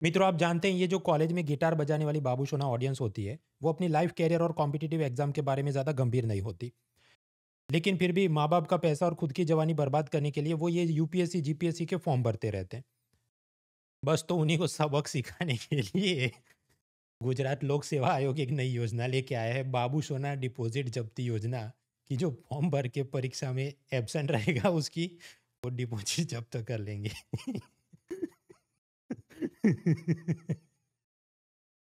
मित्रों, आप जानते हैं ये जो कॉलेज में गिटार बजाने वाली बाबू सोना ऑडियंस होती है, वो अपनी लाइफ कैरियर और कॉम्पिटिटिव एग्जाम के बारे में ज़्यादा गंभीर नहीं होती। लेकिन फिर भी माँ बाप का पैसा और खुद की जवानी बर्बाद करने के लिए वो ये यूपीएससी जीपीएससी के फॉर्म भरते रहते हैं। बस तो उन्हीं को सबक सिखाने के लिए गुजरात लोक सेवा आयोग एक नई योजना लेके आया है, बाबू सोना डिपॉजिट जब्ती योजना। कि जो फॉर्म भर के परीक्षा में एब्सेंट रहेगा उसकी वो डिपॉजिट जब्त कर लेंगे।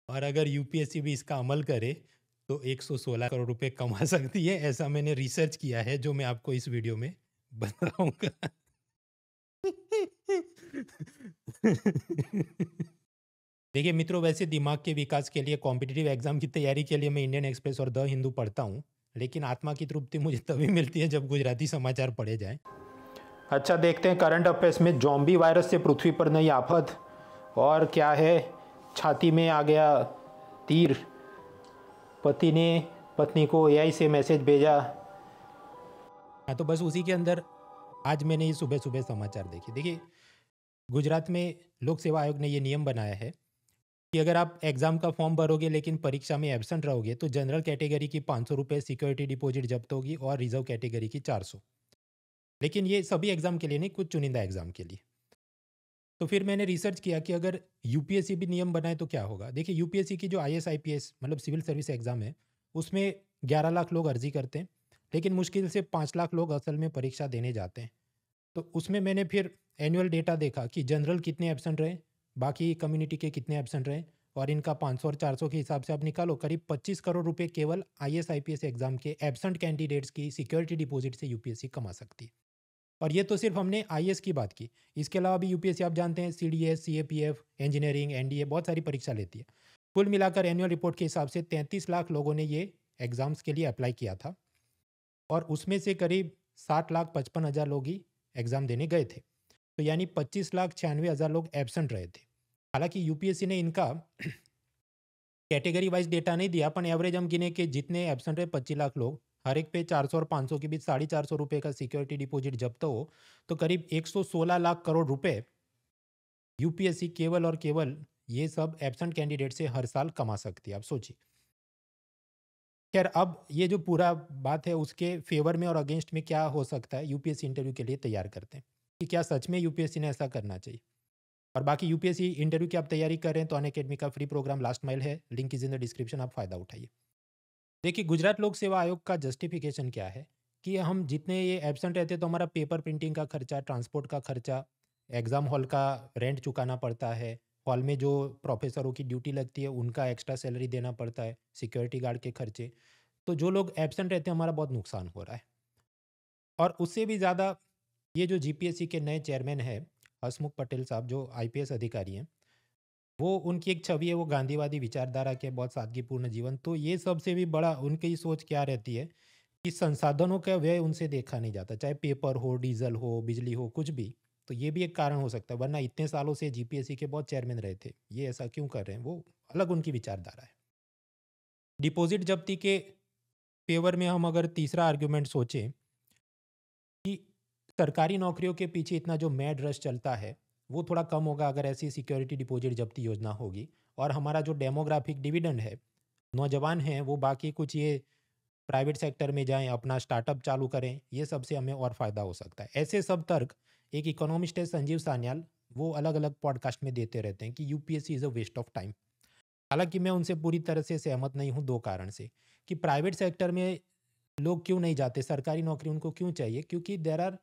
और अगर यूपीएससी भी इसका अमल करे तो 116 करोड़ रुपए कमा सकती है, ऐसा मैंने रिसर्च किया है जो मैं आपको इस वीडियो में बताऊंगा। देखिए मित्रों, वैसे दिमाग के विकास के लिए कॉम्पिटिटिव एग्जाम की तैयारी के लिए मैं इंडियन एक्सप्रेस और द हिंदू पढ़ता हूँ, लेकिन आत्मा की तृप्ति मुझे तभी मिलती है जब गुजराती समाचार पढ़े जाएं। अच्छा, देखते हैं करंट अफेयर्स में ज़ॉम्बी वायरस से पृथ्वी पर नई आफत, और क्या है, छाती में आ गया तीर, पति ने पत्नी को एआई से मैसेज भेजा। हाँ, तो बस उसी के अंदर आज मैंने ये सुबह सुबह समाचार देखे। देखिए, गुजरात में लोक सेवा आयोग ने ये नियम बनाया है कि अगर आप एग्जाम का फॉर्म भरोगे लेकिन परीक्षा में एब्सेंट रहोगे तो जनरल कैटेगरी की 500 रुपये सिक्योरिटी डिपॉजिट जब्त होगी और रिजर्व कैटेगरी की 400। लेकिन ये सभी एग्जाम के लिए नहीं, कुछ चुनिंदा एग्जाम के लिए। तो फिर मैंने रिसर्च किया कि अगर यूपीएससी भी नियम बनाए तो क्या होगा। देखिए, यूपीएससी की जो आईएएस आईपीएस मतलब सिविल सर्विस एग्जाम है, उसमें 11 लाख लोग अर्जी करते हैं, लेकिन मुश्किल से 5 लाख लोग असल में परीक्षा देने जाते हैं। तो उसमें मैंने फिर एनुअल डेटा देखा कि जनरल कितने एब्सेंट रहे, बाकी कम्युनिटी के कितने एब्सेंट रहे, और इनका 500 और 400 के हिसाब से आप निकालो, करीब 25 करोड़ रुपए केवल आईएएस आईपीएस एग्जाम के एब्सेंट कैंडिडेट्स की सिक्योरिटी डिपॉजिट से यूपीएससी कमा सकती है। और ये तो सिर्फ हमने आईएएस की बात की। इसके अलावा भी यूपीएससी आप जानते हैं सीडीएस, सीएपीएफ, इंजीनियरिंग, एनडीए बहुत सारी परीक्षा लेती है। कुल मिलाकर एनुअल रिपोर्ट के हिसाब से 33 लाख लोगों ने ये एग्जाम्स के लिए अप्लाई किया था, और उसमें से करीब 60,55,000 लोग ही एग्ज़ाम देने गए थे। तो यानी 25,96,000 लोग एब्सेंट रहे थे। हालांकि यूपीएससी ने इनका कैटेगरी वाइज डेटा नहीं दिया, अपन एवरेज हम गिने के जितने एब्सेंट रहे 25 लाख लोग, हर एक पे 400 और 500 के बीच 450 रुपये का सिक्योरिटी डिपॉजिट जब्त हो, तो करीब 116 लाख करोड़ रुपए यूपीएससी केवल और केवल ये सब एब्सेंट कैंडिडेट से हर साल कमा सकती है। आप सोचिए। खैर, अब ये जो पूरा बात है उसके फेवर में और अगेंस्ट में क्या हो सकता है, यूपीएससी इंटरव्यू के लिए तैयार करते हैं कि क्या सच में यूपीएससी ने ऐसा करना चाहिए। और बाकी यूपीएससी इंटरव्यू की आप तैयारी कर रहे हैं तो अनअकैडमी का फ्री प्रोग्राम लास्ट माइल है, link is in the description, आप फायदा उठाइए। देखिए, गुजरात लोक सेवा आयोग का जस्टिफिकेशन क्या है कि हम जितने ये एब्सेंट रहते हैं तो हमारा पेपर प्रिंटिंग का खर्चा, ट्रांसपोर्ट का खर्चा, एग्ज़ाम हॉल का रेंट चुकाना पड़ता है, हॉल में जो प्रोफेसरों की ड्यूटी लगती है उनका एक्स्ट्रा सैलरी देना पड़ता है, सिक्योरिटी गार्ड के खर्चे। तो जो लोग एब्सेंट रहते हैं हमारा बहुत नुकसान हो रहा है। और उससे भी ज़्यादा ये जो जीपीएससी के नए चेयरमैन हैं हसमुख पटेल साहब, जो आईपीएस अधिकारी हैं, वो उनकी एक छवि है, वो गांधीवादी विचारधारा के, बहुत सादगीपूर्ण जीवन। तो ये सबसे भी बड़ा उनकी सोच क्या रहती है कि संसाधनों का व्यय उनसे देखा नहीं जाता, चाहे पेपर हो, डीजल हो, बिजली हो, कुछ भी। तो ये भी एक कारण हो सकता है, वरना इतने सालों से जीपीएससी के बहुत चेयरमैन रहे थे, ये ऐसा क्यों कर रहे हैं, वो अलग उनकी विचारधारा है। डिपॉजिट जब्ती के फेवर में हम अगर तीसरा आर्ग्यूमेंट सोचें कि सरकारी नौकरियों के पीछे इतना जो मैड रश चलता है वो थोड़ा कम होगा अगर ऐसी सिक्योरिटी डिपॉजिट जब्ती योजना होगी। और हमारा जो डेमोग्राफिक डिविडेंड है, नौजवान हैं वो बाकी कुछ ये प्राइवेट सेक्टर में जाएं, अपना स्टार्टअप चालू करें, ये सबसे हमें और फ़ायदा हो सकता है। ऐसे सब तर्क एक इकोनॉमिस्ट है संजीव सान्याल, वो अलग अलग पॉडकास्ट में देते रहते हैं कि UPSC is a waste of time. हालांकि मैं उनसे पूरी तरह से सहमत नहीं हूँ, दो कारण से। कि प्राइवेट सेक्टर में लोग क्यों नहीं जाते, सरकारी नौकरी उनको क्यों चाहिए, क्योंकि there are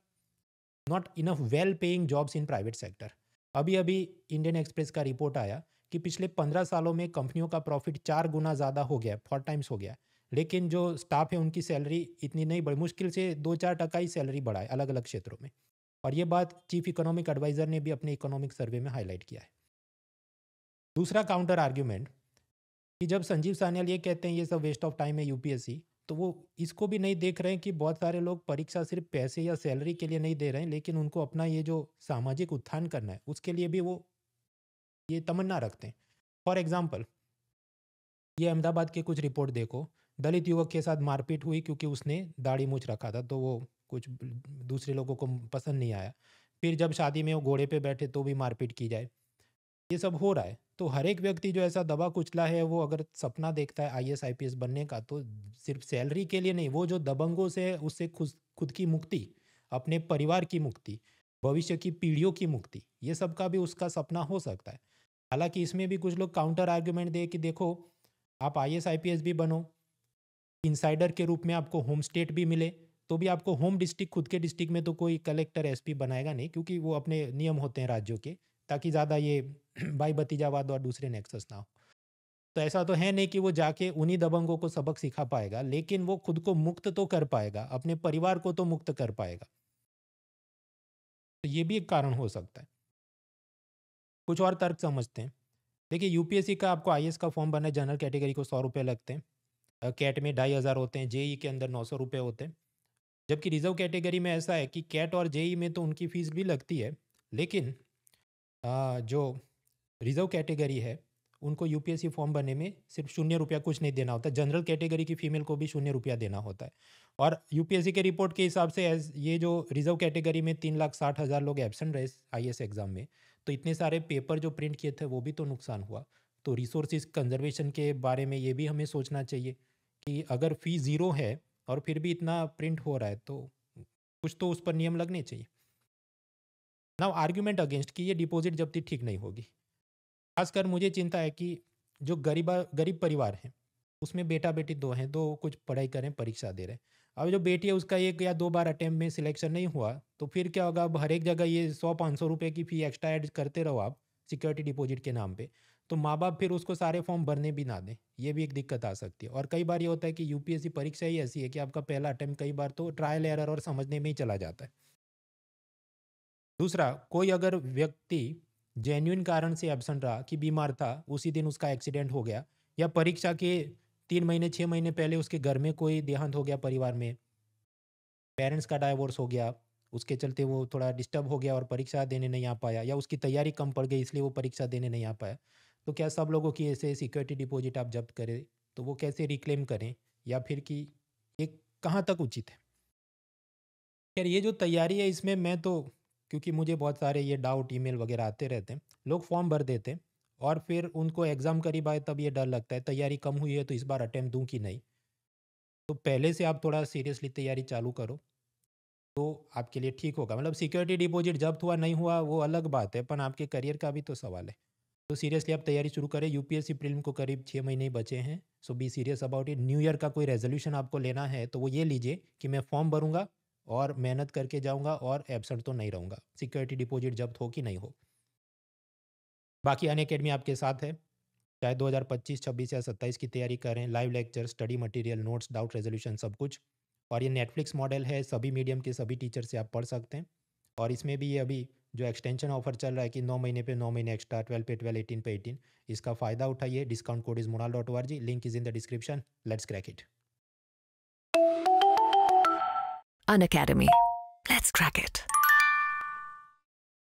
not enough well paying jobs in private sector. अभी अभी इंडियन एक्सप्रेस का रिपोर्ट आया कि पिछले 15 सालों में कंपनियों का प्रॉफिट 4 गुना ज़्यादा हो गया, 4 टाइम्स हो गया, लेकिन जो स्टाफ है उनकी सैलरी इतनी नहीं बढ़ी, मुश्किल से 2-4% ही सैलरी बढ़ाए अलग अलग क्षेत्रों में। और ये बात चीफ इकोनॉमिक एडवाइजर ने भी अपने इकोनॉमिक सर्वे में हाईलाइट किया है। दूसरा काउंटर आर्ग्यूमेंट कि जब संजीव सान्याल ये कहते हैं ये सब वेस्ट ऑफ टाइम है यूपीएससी, तो वो इसको भी नहीं देख रहे हैं कि बहुत सारे लोग परीक्षा सिर्फ पैसे या सैलरी के लिए नहीं दे रहे हैं, लेकिन उनको अपना ये जो सामाजिक उत्थान करना है उसके लिए भी वो ये तमन्ना रखते हैं। फॉर एग्जाम्पल, ये अहमदाबाद के कुछ रिपोर्ट देखो, दलित युवक के साथ मारपीट हुई क्योंकि उसने दाढ़ी मूछ रखा था, तो वो कुछ दूसरे लोगों को पसंद नहीं आया। फिर जब शादी में वो घोड़े पे बैठे तो भी मारपीट की जाए। ये सब हो रहा है। तो हर एक व्यक्ति जो ऐसा दबा कुचला है, वो अगर सपना देखता है आईएएस आईपीएस बनने का, तो सिर्फ सैलरी के लिए नहीं, वो जो दबंगों से है उससे खुद खुद की मुक्ति, अपने परिवार की मुक्ति, भविष्य की पीढ़ियों की मुक्ति, ये सब का भी उसका सपना हो सकता है। हालांकि इसमें भी कुछ लोग काउंटर आर्ग्यूमेंट दे कि देखो, आप आईएएस आईपीएस भी बनो, इनसाइडर के रूप में आपको होम स्टेट भी मिले, तो भी आपको होम डिस्ट्रिक्ट, खुद के डिस्ट्रिक्ट में तो कोई कलेक्टर एसपी बनाएगा नहीं, क्योंकि वो अपने नियम होते हैं राज्यों के, ताकि ज़्यादा ये भाई भतीजावाद और दूसरे नेक्सस ना हो। तो ऐसा तो है नहीं कि वो जाके उन्हीं दबंगों को सबक सिखा पाएगा, लेकिन वो खुद को मुक्त तो कर पाएगा, अपने परिवार को तो मुक्त कर पाएगा। तो ये भी एक कारण हो सकता है। कुछ और तर्क समझते हैं। देखिए, यूपीएससी का आपको आईएएस का फॉर्म भरना है, जनरल कैटेगरी को 100 रुपये लगते हैं, कैट में 2,500 होते हैं, जेई के अंदर 900 रुपये होते हैं। जबकि रिजर्व कैटेगरी में ऐसा है कि कैट और जेई में तो उनकी फ़ीस भी लगती है, लेकिन जो रिजर्व कैटेगरी है, उनको यूपीएससी फॉर्म भरने में सिर्फ 0 रुपया, कुछ नहीं देना होता। जनरल कैटेगरी की फीमेल को भी 0 रुपया देना होता है। और यूपीएससी के रिपोर्ट के हिसाब से ये जो रिजर्व कैटेगरी में 3,60,000 लोग एब्सेंट रहे आईएएस एग्जाम में, तो इतने सारे पेपर जो प्रिंट किए थे वो भी तो नुकसान हुआ। तो रिसोर्सेज कंजर्वेशन के बारे में ये भी हमें सोचना चाहिए कि अगर फ़ी ज़ीरो है और फिर भी इतना प्रिंट हो रहा है, तो कुछ तो उस पर नियम लगने चाहिए। नाउ आर्ग्यूमेंट अगेंस्ट कि ये डिपॉजिट जब्ती ठीक नहीं होगी। खासकर मुझे चिंता है कि जो गरीब परिवार हैं, उसमें बेटा बेटी दो हैं, दो कुछ पढ़ाई करें, परीक्षा दे रहे हैं। अब जो बेटी है उसका 1 या 2 बार अटेम्प्ट में सिलेक्शन नहीं हुआ, तो फिर क्या होगा? अब हर एक जगह ये 100-500 रुपये की फ़ी एक्स्ट्रा ऐड करते रहो आप सिक्योरिटी डिपॉजिट के नाम पे, तो माँ बाप फिर उसको सारे फॉर्म भरने भी ना दें, ये भी एक दिक्कत आ सकती है। और कई बार ये होता है कि यूपीएससी परीक्षा ही ऐसी है कि आपका पहला अटेम्प्ट कई बार तो ट्रायल एरर और समझने में ही चला जाता है। दूसरा, कोई अगर व्यक्ति जेन्युइन कारण से एब्सेंट रहा कि बीमार था, उसी दिन उसका एक्सीडेंट हो गया, या परीक्षा के 3 महीने 6 महीने पहले उसके घर में कोई देहांत हो गया, परिवार में पेरेंट्स का डाइवोर्स हो गया, उसके चलते वो थोड़ा डिस्टर्ब हो गया और परीक्षा देने नहीं आ पाया, या उसकी तैयारी कम पड़ गई इसलिए वो परीक्षा देने नहीं आ पाया, तो क्या सब लोगों की ऐसे सिक्योरिटी डिपॉजिट आप जब्त करें? तो वो कैसे रिक्लेम करें, या फिर कि ये कहाँ तक उचित है? खैर, ये जो तैयारी है इसमें मैं तो, क्योंकि मुझे बहुत सारे ये डाउट ईमेल वगैरह आते रहते हैं, लोग फॉर्म भर देते हैं और फिर उनको एग्ज़ाम करीब आए तब ये डर लगता है तैयारी कम हुई है तो इस बार अटेम्प्ट दूं कि नहीं। तो पहले से आप थोड़ा सीरियसली तैयारी चालू करो, तो आपके लिए ठीक होगा। मतलब सिक्योरिटी डिपॉजिट जब्त हुआ नहीं हुआ वो अलग बात है, पर आपके करियर का भी तो सवाल है। तो सीरियसली आप तैयारी शुरू करें। यूपीएससी प्रीलिम को करीब 6 महीने ही बचे हैं, so be serious about it. New year का कोई रेजोल्यूशन आपको लेना है तो वो ये लीजिए कि मैं फॉर्म भरूंगा और मेहनत करके जाऊंगा और एब्सेंट तो नहीं रहूंगा, सिक्योरिटी डिपॉजिट जब्त हो कि नहीं हो। बाकी अनअकैडमी आपके साथ है, चाहे 2025, 26 या 27 की तैयारी करें। Live lecture, study material, notes, doubt resolution, सब कुछ। और ये नेटफ्लिक्स मॉडल है, सभी मीडियम के सभी टीचर से आप पढ़ सकते हैं। और इसमें भी ये अभी जो एक्सटेंशन ऑफर चल रहा है कि 9 महीने पे 9 महीने एक्स्ट्रा, 12 पे 12, 18 पे 18, इसका फ़ायदा उठाइए। Discount code is monal.org, link is in the description. Let's crack it. Unacademy. Let's crack it.